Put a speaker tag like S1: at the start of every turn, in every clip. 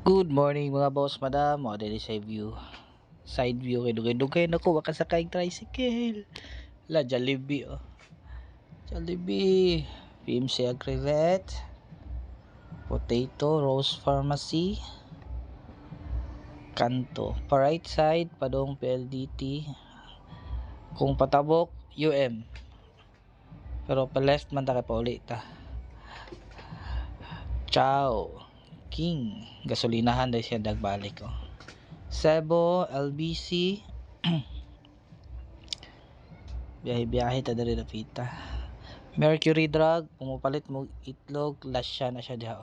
S1: Good morning mga boss, madam. O, dili sa view. Side view kay dugay-dugay na ko makasakay tricycle. La Jollibee oh. Jollibee. PMC Agrivet. Potato Rose Pharmacy. Kanto. Pa right side padong PLDT. Kung patabok UM. Pero pa left man ta kay pauli ta. Ciao. King. Gasolinahan dahil siya dagbalik oh. Sebo, LBC. Biyahe-biyahe ta diri na pita. Mercury Drug, pumupalit mo itlog, lasya na siya diha.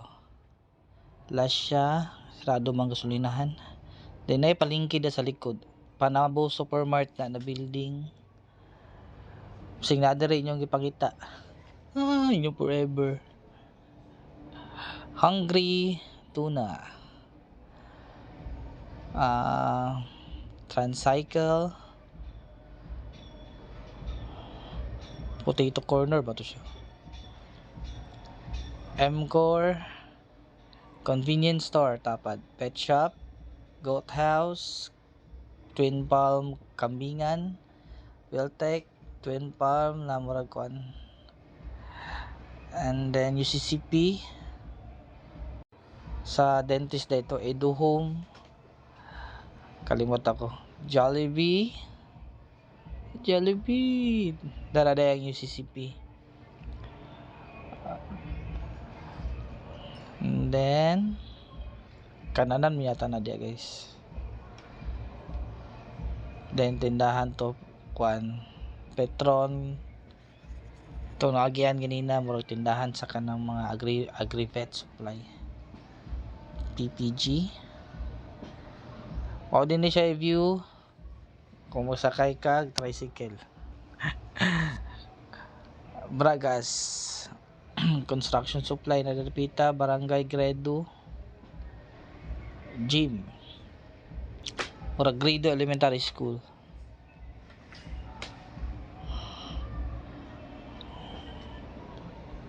S1: Lasya, sarado mang gasolinahan. Then ay palingki da sa likod. Panabo Supermart na building. Sing na diri inyong gipakita. Inyo forever. Hungry Tuna. Transcycle. Potato Corner ba to siya? M-Core. Convenience Store, tapad. Pet Shop. Goat House. Twin Palm Kambingan. Wiltec. Twin Palm na murag kuan. And then UCCP. Sa dentist dito Edu Home. Kalimot ako. Jollibee. Darada yung UCCP. And then kananan mo yata na dia guys. Then tindahan to kuan Petron. Ito naagian ganina murag tindahan sa kanang mga agri-vet supply. PPG. Mao din ni siya i-view kung masakay ka tricycle. Bragas. Construction supply na Dalpita, Barangay Gredo. Gym. Murag Gredo Elementary School.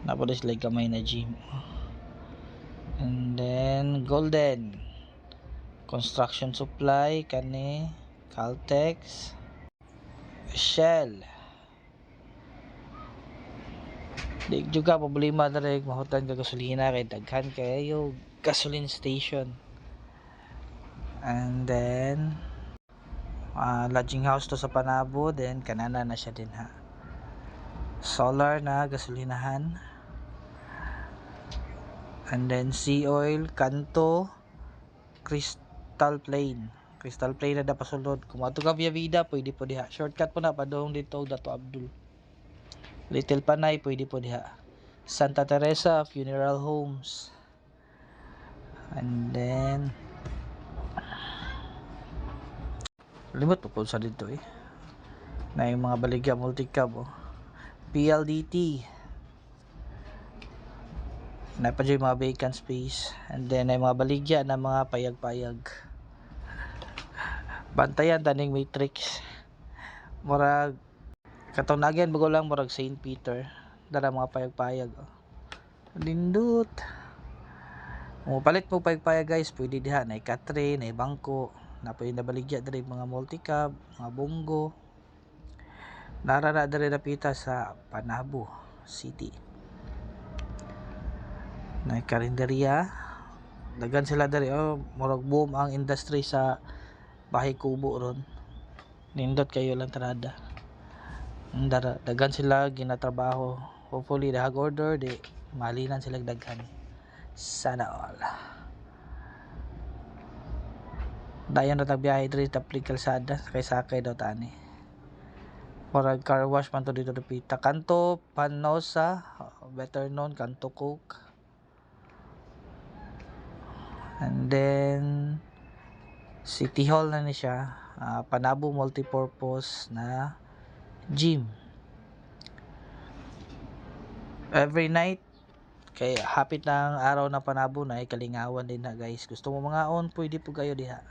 S1: Napolis like kamay na gym. And then Golden Construction Supply kani Caltex. Shell. Di juga problema dere mahutan ka gasolina kay daghan kayo gasoline station. And then lodging house to sa Panabo, then kanana na siya din ha. Solar na gasolinahan. And then Sea Oil, Kanto, Crystal Plain na dapasulod. Kung ato ka Via Vida pwede po diha. Shortcut po na padong dito Dato Abdul. Little Panay pwede po diha. Santa Teresa Funeral Homes. And then limot po sa dito na yung mga baligya multicab PLDT na pa dyan mga vacant space. And then ay mga baligya na mga payag-payag. Bantayan taning matrix murag katunagan bago lang murag St. Peter dara mga payag-payag lindot mo palit mo payag-payag guys pwede diha na ikatre na bangko na pwede na baligya diri mga multicab mga bonggo narara diri napita sa Panabo City na karinderya dagan sila diri murag boom ang industry sa Bahay Kubo ron nindot kayo lang tarada dagan sila ginatrabaho hopefully dahag order di malinan sila daghan sana all dayon na tagbiyahe diri taplig kalsada sakay daw tani murag car wash man to dito dapita Kanto Panosa better known Kanto Coke. And then City Hall na ni siya Panabo multipurpose na gym every night kay hapit ng araw na Panabo na kalingawan din na guys. Gusto mo mga on pwede po kayo diha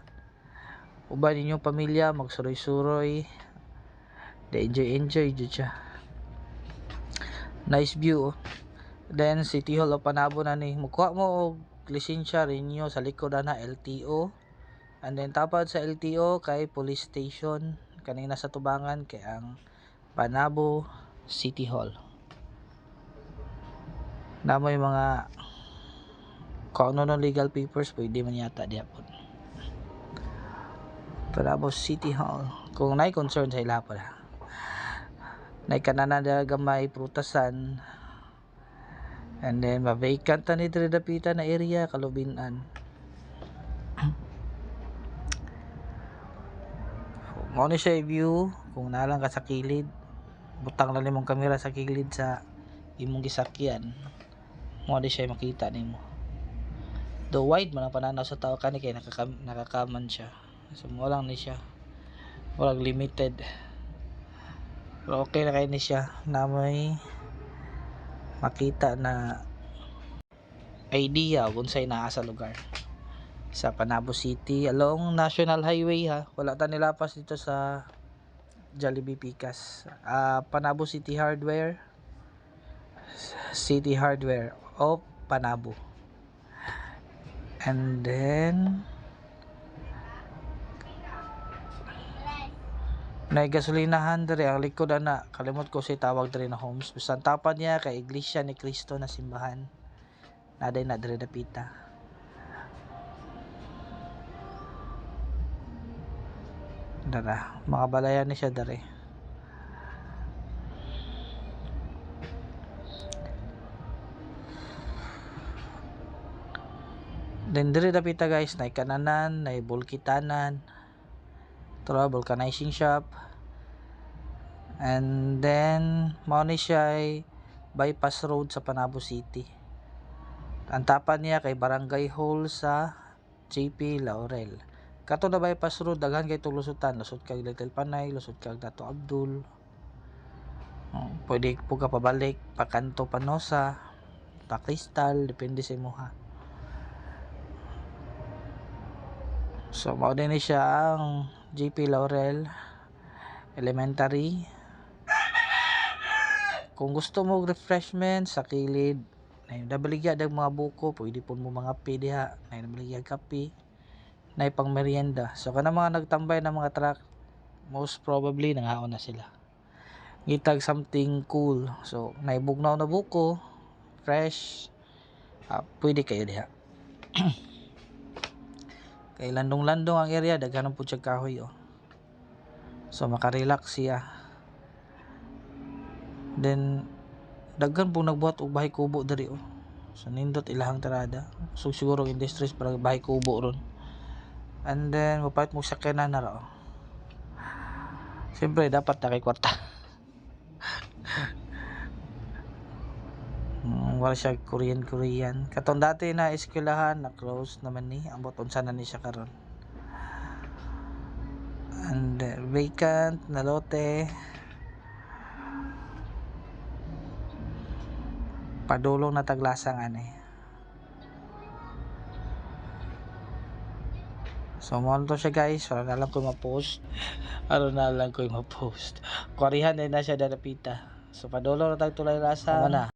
S1: uban ninyong pamilya magsuroy-suroy de enjoy jud siya. Nice view Then City Hall of Panabo na ni mukuha mo og lisensya renew sa likod na LTO. And then tapad sa LTO kay police station kanina sa tubangan kay ang Panabo City Hall. Namoy mga kung ano legal papers pwede man yata diha po. Panabo City Hall. Kung nay concern sa ila pa. Nay kanana da gamay prutasan. And then ma-vacant na ni diri dapita na area kalubinan. Mao ni siya view kung nalang ka sa kilid. Butang lang nimong kamera sa kilid sa imong gisakyan. Mao ni siya makita nimo. Do wide man ang pananaw sa tao kani kay nakakaman siya. So mo lang ni siya. Walang limited. Pero okay na kay ni siya na may makita na idea kung sa'y naa sa lugar sa Panabo City along National Highway ha. Wala ta nilapas dito sa Jollibee Picas. Panabo City Hardware of Panabo. And then na gasolinahan diri ang likod ana kalimot ko si tawag diri na homes bisan tapan niya kay Iglesia ni Cristo na simbahan naday na diri dapita. Dara mga balayan ni siya diri. Then diri dapita guys na kananan na bulkitanan vulcanizing shop. And then mao ni siya ay bypass road sa Panabo City. Ang tapan niya kay Barangay Hall sa JP Laurel. Kato na bypass road daghan kay tulusutan, lusod kag Little Panay, lusod kag Dato Abdul. Pwede po ka pabalik pa Kanto Panosa, pa Cristal, depende sa imo ha. So mao din ni siya ang JP Laurel Elementary. Kung gusto mo refreshment sa kilid, nabaligya dag mga buko, pwede po mo mga kape diha, nabaligya kape, na pang merienda. So kana mga nagtambay na mga truck, most probably nanghaon na sila. Gitag something cool. So naibugnaw na buko, fresh, pwede kayo diha. Kay landong-landong ang area, daghanon po siya kahoy oh. So makarelax siya. Then daghan po nagbuhat og bahay kubo diri oh. So nindot ilahang tirada. So siguro industries para bahay kubo ron. And then mapait mo sakyanan na ra oh. Siyempre dapat na kay kwarta. Wala siya Korean. Katong dati na eskwelahan na close naman ni ang boton sana ni siya karon. And vacant na lote. Padulong na taglasang ani. So mo to siya guys, wala na lang ko ma-post. Kwarihan na siya darapita. So padulong na tagtulay lasa na.